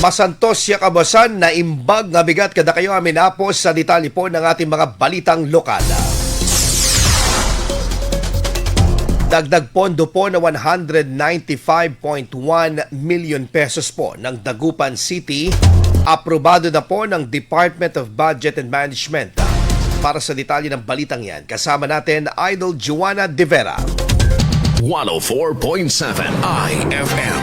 Masantos siya kabasan na imbag nga bigat kada kayo amin apos sa detalye po ng ating mga balitang lokal. Dagdag pondo po na 195.1 million pesos po ng Dagupan City. Aprobado na po ng Department of Budget and Management. Para sa detalye ng balitang yan, kasama natin Idol Joanna De Vera. 104.7 IFM.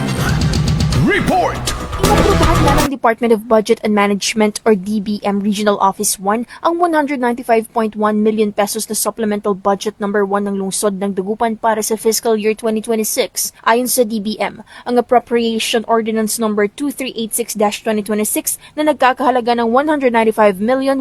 Report! Inaprubahan na ng Department of Budget and Management or DBM Regional Office 1 ang 195.1 million pesos na supplemental budget number 1 ng lungsod ng Dagupan para sa fiscal year 2026. Ayon sa DBM, ang Appropriation Ordinance number 2386-2026 na nagkakahalaga ng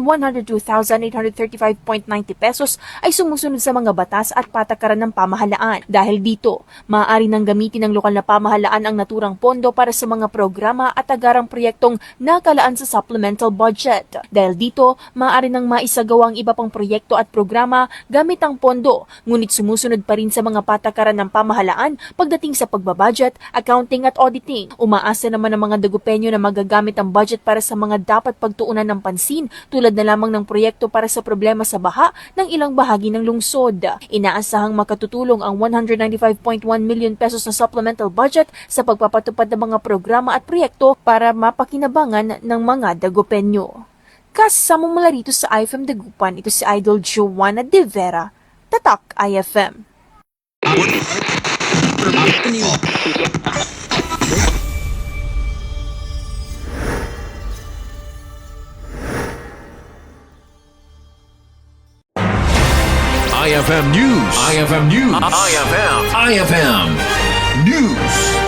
195,102,835.90 pesos ay sumusunod sa mga batas at patakaran ng pamahalaan. Dahil dito, maaari nang gamitin ng lokal na pamahalaan ang naturang pondo para sa mga programa at agarang proyektong nakalaan sa supplemental budget. Dahil dito, maaari nang maisagawa ang iba pang proyekto at programa gamit ang pondo, ngunit sumusunod pa rin sa mga patakaran ng pamahalaan pagdating sa pagbabudget, accounting at auditing. Umaasa naman ang mga Dagupenyo na magagamit ang budget para sa mga dapat pagtuunan ng pansin tulad na lamang ng proyekto para sa problema sa baha ng ilang bahagi ng lungsod. Inaasahang makatutulong ang 195.1 million pesos na supplemental budget sa pagpapatupad ng mga programa at proyekto para mapakinabangan ng mga Dagupenyo. Kasama mula rito sa IFM Dagupan, ito si Idol Joanna De Vera, Tatak IFM. IFM News. IFM News. IFM News.